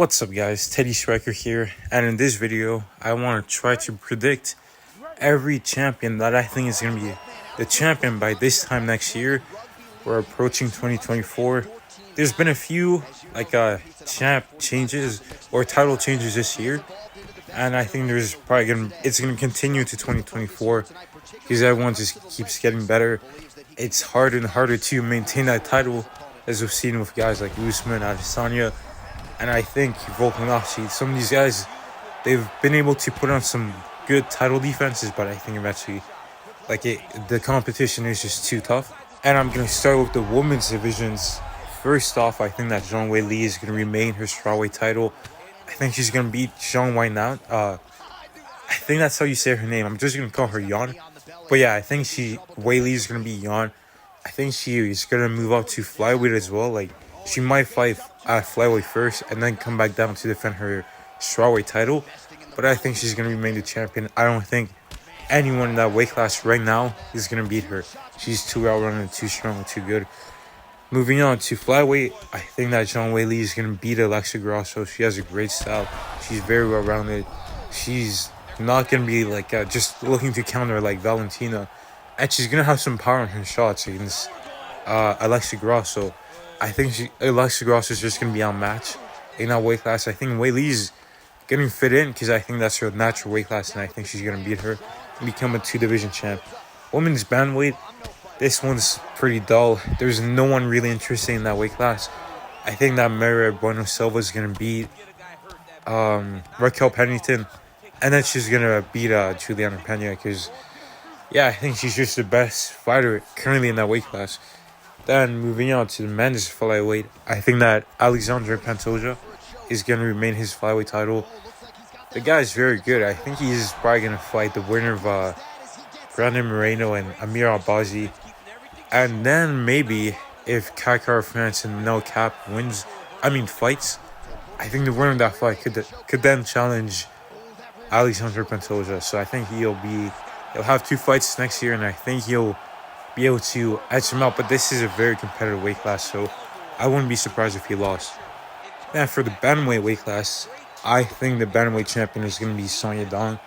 What's up guys, Teddy Striker here, and in this video I want to try to predict every champion that I think is going to be the champion by this time next year. We're approaching 2024. There's been a few champ changes or title changes this year, and I think there's probably it's gonna continue to 2024 because everyone just keeps getting better. It's harder and harder to maintain that title, as we've seen with guys like Usman, Adesanya, and I think Volkanovski. Some of these guys, they've been able to put on some good title defenses, but I think eventually, the competition is just too tough. And I'm going to start with the women's divisions. First off, I think that Zhang Weili is going to remain her strawweight title. I think she's going to beat Zhang Weili. I think that's how you say her name. I'm just going to call her Yan. But yeah, I think Weili is going to be Yan. I think she is going to move up to Flyweight as well. She might fight at Flyweight first and then come back down to defend her strawweight title. But I think she's going to remain the champion. I don't think anyone in that weight class right now is going to beat her. She's too outrunning, too strong, and too good. Moving on to Flyweight, I think that Zhang Weili is going to beat Alexa Grasso. She has a great style. She's very well-rounded. She's not going to be just looking to counter like Valentina. And she's going to have some power in her shots against Alexa Grasso. I think Alexa Grasso is just going to be outmatched in that weight class. I think Weili's getting fit in because I think that's her natural weight class, and I think she's going to beat her and become a two-division champ. Women's bantamweight, this one's pretty dull. There's no one really interested in that weight class. I think that Mara Bueno Silva is going to beat Raquel Pennington, and then she's going to beat Juliana Pena because, yeah, I think she's just the best fighter currently in that weight class. Then moving on to the men's flyweight, I think that Alexandre Pantoja is going to remain his flyweight title. The guy's very good. I think he's probably going to fight the winner of Brandon Moreno and Amir Albazi. And then maybe if Kai France and No Cap fights, I think the winner of that fight could then challenge Alexandre Pantoja. So I think he'll have two fights next year, and I think he'll be able to edge him out. But this is a very competitive weight class, so I wouldn't be surprised if he lost. Now for the bantamweight weight class, I think the bantamweight champion is going to be Song Yadong.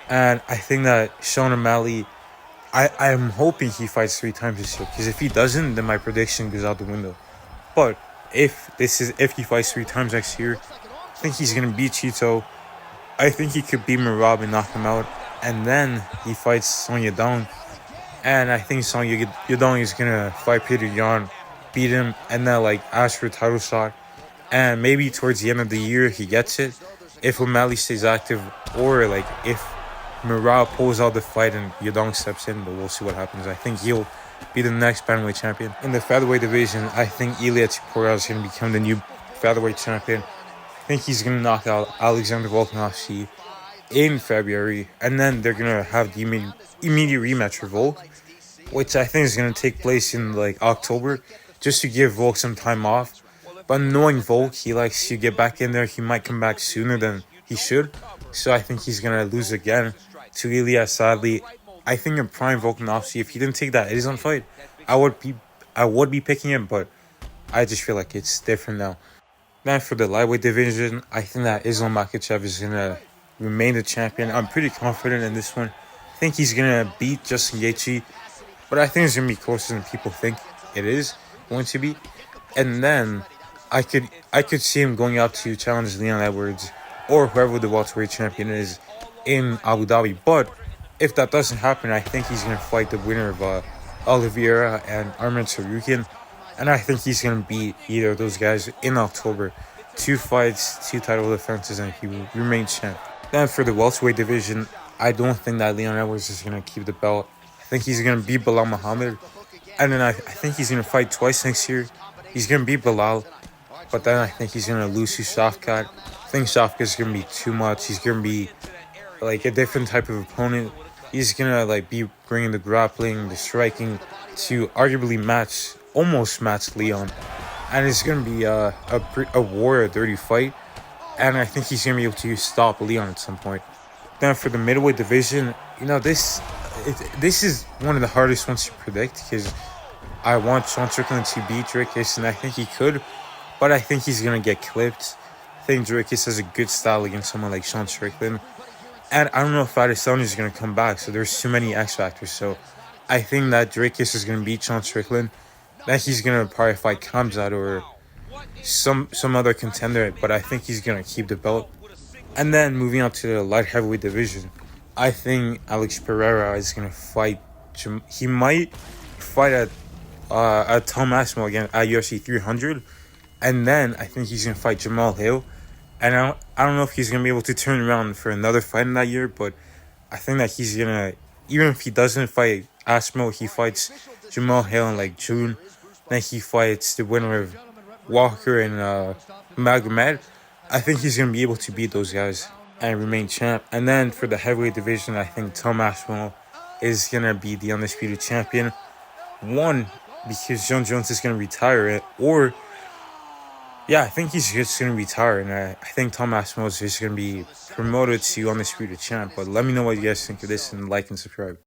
And I think that Sean O'Malley, I am hoping he fights 3 times this year, because if he doesn't, then my prediction goes out the window. But if he fights 3 times next year, I think he's going to beat Chito. I think he could beat Merab and knock him out, and then he fights Song Yadong. And I think Song Yadong is going to fight Peter Yan, beat him, and then ask for a title shot. And maybe towards the end of the year, he gets it. If O'Malley stays active, or if Merab pulls out the fight and Yadong steps in, but we'll see what happens. I think he'll be the next bantamweight champion. In the featherweight division, I think Ilia Topuria is going to become the new featherweight champion. I think he's going to knock out Alexander Volkanovski in February, and then they're going to have the immediate rematch for Volk, which I think is going to take place in October, just to give Volk some time off. But knowing Volk, he likes to get back in there. He might come back sooner than he should, so I think he's going to lose again to Ilia, sadly. I think in prime Volkanovski, if he didn't take that Islam fight, I would be picking him, but I just feel like it's different now. Now for the lightweight division, I think that Islam Makhachev is going to remain the champion. I'm pretty confident in this one. I think he's going to beat Justin Gaethje, but I think it's going to be closer than people think it is going to be. And then I could see him going out to challenge Leon Edwards or whoever the welterweight champion is in Abu Dhabi. But if that doesn't happen, I think he's going to fight the winner of Oliveira and Arman Tsarukyan. And I think he's going to beat either of those guys in October. 2 fights, 2 title defenses, and he will remain champ. Then for the welterweight division, I don't think that Leon Edwards is going to keep the belt. I think he's going to beat Bilal Muhammad. And then I think he's going to fight twice next year. He's going to beat Bilal. But then I think he's going to lose to Shafkat. I think Shafkat is going to be too much. He's going to be a different type of opponent. He's going to be bringing the grappling, the striking to arguably almost match Leon. And it's going to be a war, a dirty fight. And I think he's going to be able to stop Leon at some point. Then for the middleweight division, this is one of the hardest ones to predict, because I want Sean Strickland to beat Dricus, and I think he could. But I think he's going to get clipped. I think Dricus has a good style against someone like Sean Strickland. And I don't know if Adesanya is going to come back, so there's too many X factors. So I think that Dricus is going to beat Sean Strickland. Then he's going to probably fight Khamzat or some other contender, but I think he's going to keep the belt. And then moving on to the light heavyweight division, I think Alex Pereira is going to fight. He might fight at Tom Aspinall again at UFC 300. And then I think he's going to fight Jamal Hill. And I don't know if he's going to be able to turn around for another fight in that year, but I think that he's going to, even if he doesn't fight Aspinall, he fights Jamal Hill in like June. Then he fights the winner of Walker and Magomed. I think he's going to be able to beat those guys and remain champ. And then for the heavyweight division, I think Tom Aspinall is going to be the undisputed champion. One, because John Jones is going to retire it, or yeah, I think he's just going to retire, and I think Tom Aspinall is just going to be promoted to undisputed champ. But let me know what you guys think of this, and like and subscribe.